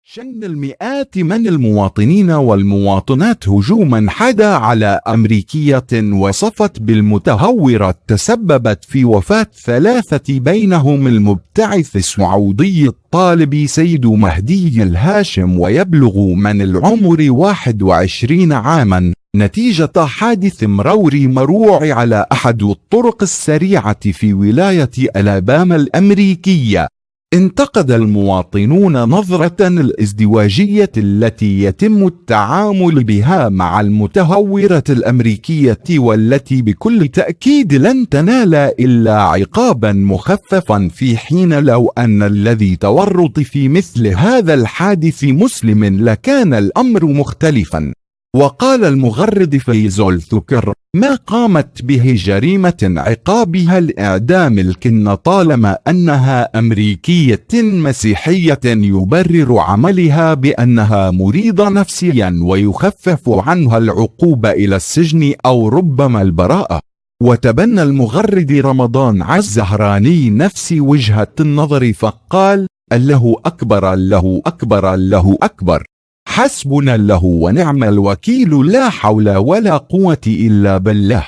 شن المئات من المواطنين والمواطنات هجوما حدا على أمريكية وصفت بالمتهورة تسببت في وفاة 3 بينهم المبتعث السعودي الطالب سيد مهدي الهاشم ويبلغ من العمر 21 عاما نتيجة حادث مروري مروع على أحد الطرق السريعة في ولاية ألاباما الأمريكية. انتقد المواطنون نظرة الازدواجية التي يتم التعامل بها مع المتهورة الأمريكية والتي بكل تأكيد لن تنال إلا عقابا مخففا، في حين لو أن الذي تورط في مثل هذا الحادث مسلم لكان الأمر مختلفا. وقال المغرد فيزول ثكر: ما قامت به جريمة عقابها الإعدام، لكن طالما أنها أمريكية مسيحية يبرر عملها بأنها مريضة نفسيا ويخفف عنها العقوبة إلى السجن أو ربما البراءة. وتبنى المغرد رمضان الزهراني نفس وجهة النظر فقال: الله أكبر، الله أكبر، الله أكبر، حسبنا الله ونعم الوكيل، لا حول ولا قوة إلا بالله.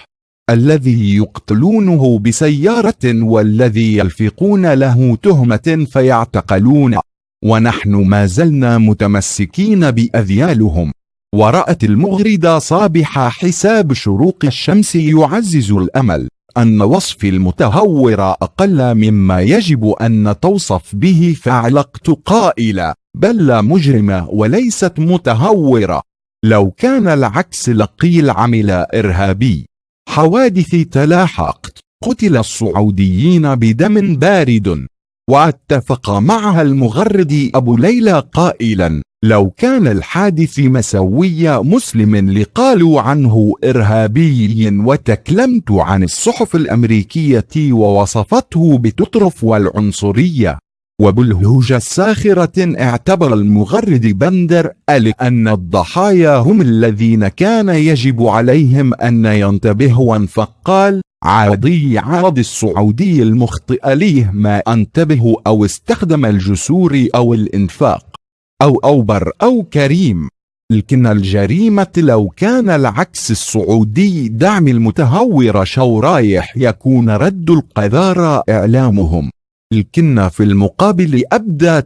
الذي يقتلونه بسيارة والذي يلفقون له تهمة فيعتقلون، ونحن ما زلنا متمسكين بأذيالهم. ورأت المغردة صابح حساب شروق الشمس يعزز الأمل أن وصف المتهور أقل مما يجب أن توصف به، فعلقت قائلة: بل لا مجرمة وليست متهورة. لو كان العكس لقيل عمل إرهابي. حوادث تلاحقت، قتل السعوديين بدم بارد. واتفق معها المغرد أبو ليلى قائلا: لو كان الحادث مسوي مسلم لقالوا عنه إرهابي. وتكلمت عن الصحف الأمريكية ووصفته بالتطرف والعنصرية. وبالهوجة الساخرة اعتبر المغرد بندر أن الضحايا هم الذين كان يجب عليهم أن ينتبهوا، فقال: عاض السعودي المخطئ ليه ما انتبه أو استخدم الجسور أو الإنفاق أو أوبر أو كريم. لكن الجريمة لو كان العكس، السعودي دعم المتهور شو رايح يكون رد القذارة إعلامهم. لكن في المقابل أبدى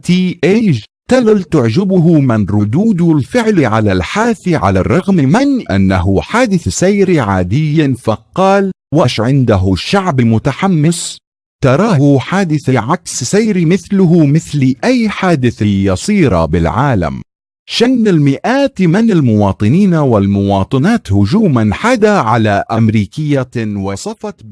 تلل تعجبه من ردود الفعل على الحاث، على الرغم من أنه حادث سير عادي، فقال: وش عنده الشعب متحمس؟ تراه حادث عكس سير مثله مثل أي حادث يصير بالعالم. شن المئات من المواطنين والمواطنات هجوما حدا على أمريكية وصفت